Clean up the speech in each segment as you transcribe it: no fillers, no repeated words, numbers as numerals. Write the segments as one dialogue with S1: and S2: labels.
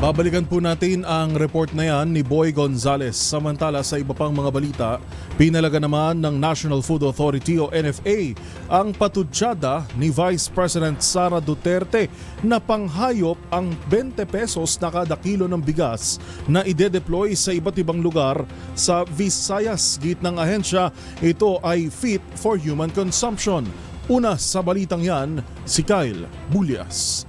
S1: Babalikan po natin ang report na yan ni Boy Gonzales. Samantala sa iba pang mga balita, pinalaga naman ng National Food Authority o NFA ang patutsada ni Vice President Sara Duterte na panghayop ang 20 pesos na kada kilo ng bigas na ide-deploy sa iba't ibang lugar sa Visayas. Git ng ahensya, ito ay fit for human consumption. Una sa balitang yan, si Kyle Bulias.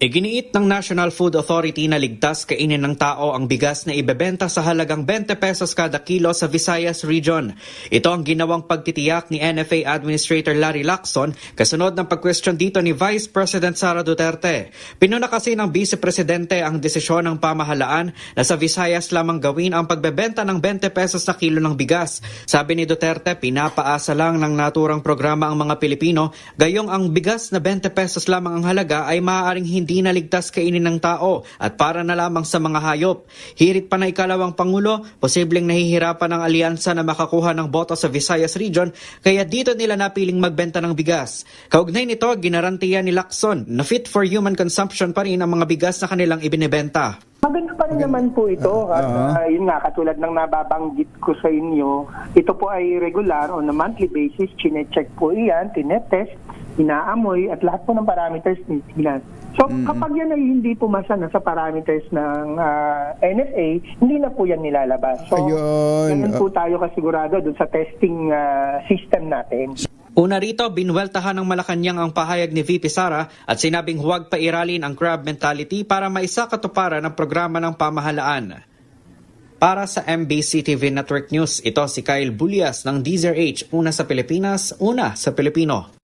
S2: Iginiit ng National Food Authority na ligtas kainin ng tao ang bigas na ibebenta sa halagang 20 pesos kada kilo sa Visayas Region. Ito ang ginawang pagtitiyak ni NFA Administrator Larry Lacson kasunod ng pag-question dito ni Vice President Sara Duterte. Pinuna kasi ng Vice Presidente ang desisyon ng pamahalaan na sa Visayas lamang gawin ang pagbebenta ng 20 pesos na kilo ng bigas. Sabi ni Duterte, pinapaasa lang ng naturang programa ang mga Pilipino, gayong ang bigas na 20 pesos lamang ang halaga ay maaaring hindi naligtas kainin ng tao at para na lamang sa mga hayop. Hirit pa na ikalawang Pangulo, posibleng nahihirapan ang alyansa na makakuha ng boto sa Visayas Region kaya dito nila napiling magbenta ng bigas. Kaugnay nito, ginarantiya ni Lacson na fit for human consumption pa rin ang mga bigas na kanilang ibinebenta.
S3: Maganda pa rin naman po ito. At yun nga, katulad ng nababanggit ko sa inyo, ito po ay regular on a monthly basis. Chine-check po iyan, tinetest, inaamoy, at lahat po ng parameters nila. So kapag yan ay hindi pumasa na sa parameters ng NFA, hindi na po yan nilalabas. So ganun po tayo kasigurado dun sa testing system natin.
S2: Una rito, binweltahan ng Malacanang ang pahayag ni VP Sara at sinabing huwag pairalin ang crab mentality para maisakatuparan ang programa ng pamahalaan. Para sa MBC TV Network News, ito si Kyle Bulias ng DZRH, una sa Pilipinas, una sa Pilipino.